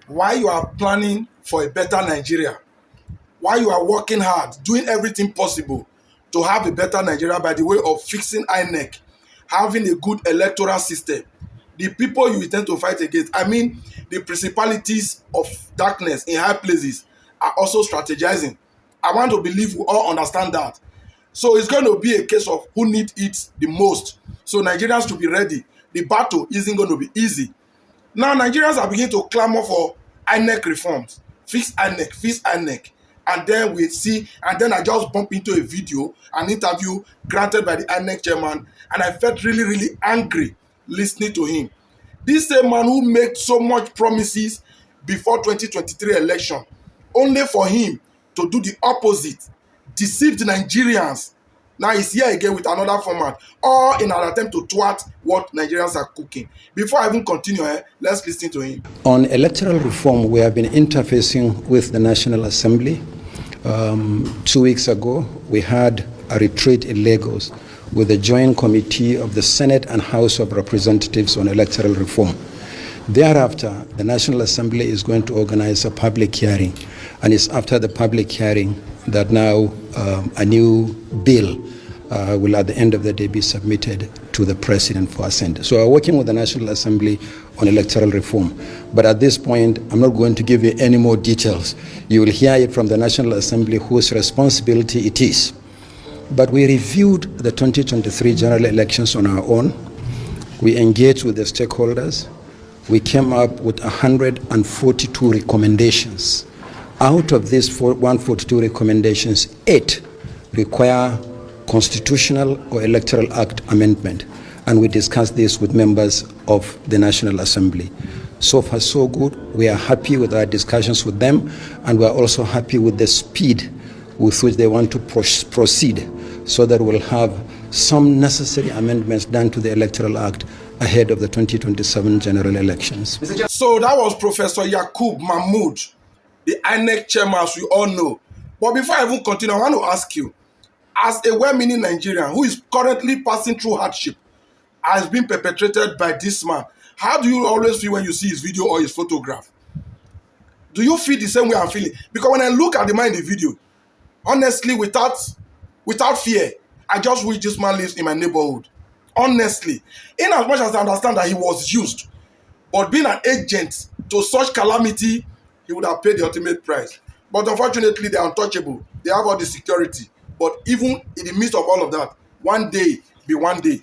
why you are planning for a better Nigeria, why you are working hard, doing everything possible to have a better Nigeria by the way of fixing INEC, having a good electoral system. The people you intend to fight against, I mean, the principalities of darkness in high places are also strategizing. I want to believe we all understand that. So it's going to be a case of who needs it the most. So Nigerians should be ready. The battle isn't going to be easy. Now Nigerians are beginning to clamor for INEC reforms. Fix INEC, fix INEC. And then we see, and then I just bump into a video, an interview granted by the INEC chairman, and I felt really, really angry listening to him. This same man who made so much promises before 2023 election, only for him to do the opposite, deceived Nigerians. Now he's here again with another format, all in an attempt to thwart what Nigerians are cooking. Before I even continue, let's listen to him. On electoral reform, we have been interfacing with the National Assembly. 2 weeks ago, we had a retreat in Lagos with the Joint Committee of the Senate and House of Representatives on electoral reform. Thereafter, the National Assembly is going to organize a public hearing, and it's after the public hearing that now a new bill will at the end of the day be submitted to the President for assent. So we're working with the National Assembly on electoral reform. But at this point, I'm not going to give you any more details. You will hear it from the National Assembly whose responsibility it is. But we reviewed the 2023 general elections on our own. We engaged with the stakeholders. We came up with 142 recommendations. Out of these 142 recommendations, 8 require constitutional or electoral act amendment, and we discussed this with members of the National Assembly. So far so good. We are happy with our discussions with them, and we are also happy with the speed with which they want to proceed, so that we'll have some necessary amendments done to the Electoral Act ahead of the 2027 general elections. So that was Professor Yakub Mahmood, the INEC chairman, as we all know. But before I even continue, I want to ask you, as a well-meaning Nigerian who is currently passing through hardship, has been perpetrated by this man, how do you always feel when you see his video or his photograph? Do you feel the same way I'm feeling? Because when I look at the man in the video, honestly, without fear, I just wish this man lives in my neighborhood. Honestly, in as much as I understand that he was used, but being an agent to such calamity, he would have paid the ultimate price. But unfortunately, they're untouchable. They have all the security. But even in the midst of all of that, one day be one day.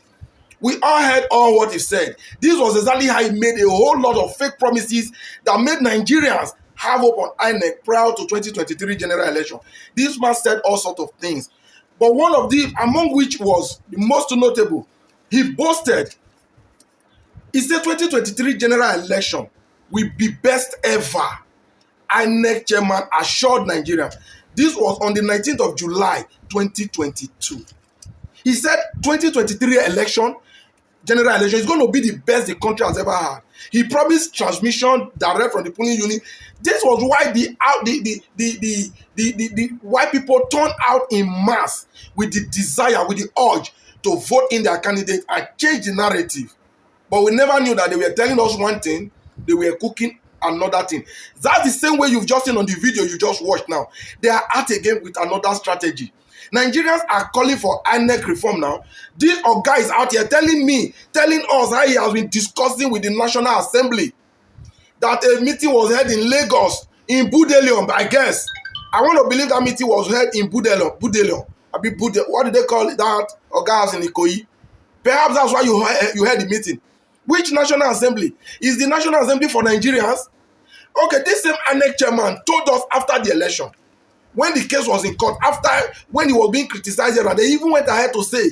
We all heard all what he said. This was exactly how he made a whole lot of fake promises that made Nigerians have hope on INEC prior to 2023 general election. This man said all sorts of things. But one of these, among which was the most notable, he boasted. He said 2023 general election will be best ever. INEC chairman assured Nigerians. This was on the 19th of July, 2022. He said 2023 election, general election, is going to be the best the country has ever had. He promised transmission direct from the polling unit. This was why why people turned out in mass with the desire, with the urge to vote in their candidate and change the narrative. But we never knew that they were telling us one thing, they were cooking another thing. That's the same way you've just seen on the video you just watched now. They are at again with another strategy. Nigerians are calling for INEC reform now. This guy is out here telling us how he has been discussing with the National Assembly that a meeting was held in Lagos, in Budelion, I guess. I want to believe that meeting was held in Budelion. What do they call it? That guys in Ikoyi. Perhaps that's why you heard the meeting. Which National Assembly? Is the National Assembly for Nigerians? Okay, this same INEC chairman told us after the election, when the case was in court, when he was being criticized, and they even went ahead to say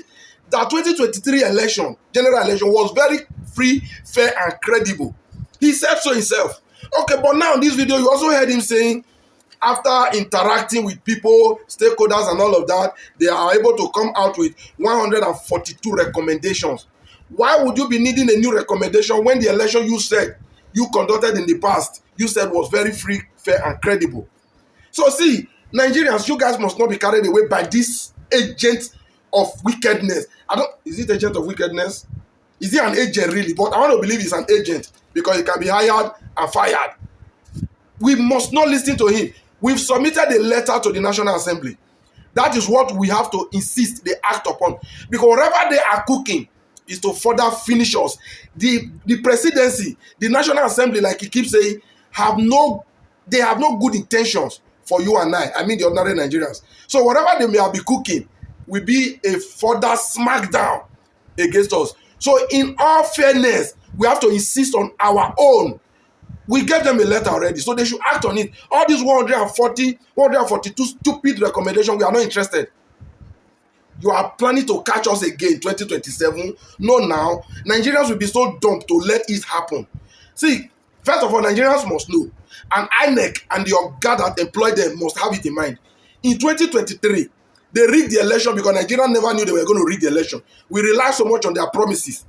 that 2023 election, general election, was very free, fair, and credible. He said so himself. Okay, but now in this video, you also heard him saying, after interacting with people, stakeholders, and all of that, they are able to come out with 142 recommendations. Why would you be needing a new recommendation when the election you conducted in the past, you said was very free, fair, and credible? So see, Nigerians, you guys must not be carried away by this agent of wickedness. Is it agent of wickedness? Is he an agent really? But I want to believe he's an agent because he can be hired and fired. We must not listen to him. We've submitted a letter to the National Assembly. That is what we have to insist they act upon. Because whatever they are cooking is to further finish us. The presidency, the National Assembly, like he keeps saying, have no good intentions for you and I mean the ordinary Nigerians. So whatever they may be cooking will be a further smackdown against us. So in all fairness, we have to insist on our own. We gave them a letter already, so they should act on it. All these 142 stupid recommendations, we are not interested. You are planning to catch us again 2027. No, now Nigerians will be so dumb to let it happen. See, first of all, Nigerians must know, and INEC and the organ that employed them must have it in mind. In 2023, they rigged the election because Nigerians never knew they were going to rig the election. We rely so much on their promises.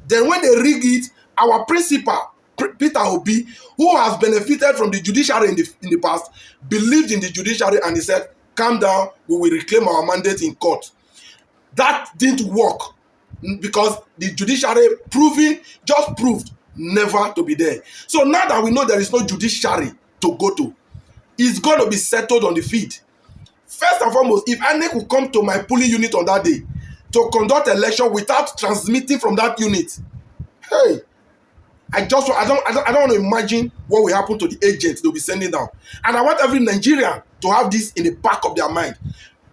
Then when they rig it, our principal, Peter Obi, who has benefited from the judiciary in the past, believed in the judiciary and he said, calm down, we will reclaim our mandate in court. That didn't work because the judiciary proved never to be there. So now that we know there is no judiciary to go to, it's going to be settled on the field. First and foremost, if INEC will come to my polling unit on that day to conduct election without transmitting from that unit, hey, I don't want to imagine what will happen to the agents they'll be sending down. And I want every Nigerian to have this in the back of their mind.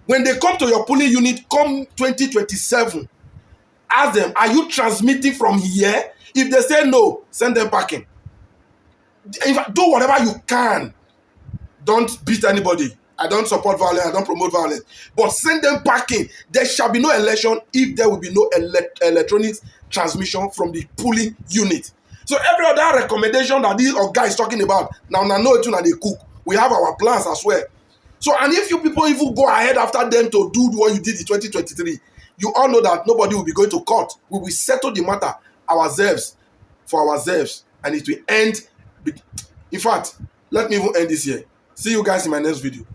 When they come to your polling unit, come 2027, ask them, are you transmitting from here? If they say no, send them packing. In fact, do whatever you can. Don't beat anybody. I don't support violence. I don't promote violence. But send them packing. There shall be no election if there will be no electronic transmission from the polling unit. So every other recommendation that this guy is talking about, now know it and they cook. We have our plans as well. So, and if you people even go ahead after them to do what you did in 2023, you all know that nobody will be going to court. We will settle the matter ourselves for ourselves, and it will end. In fact, let me even end this here. See you guys in my next video.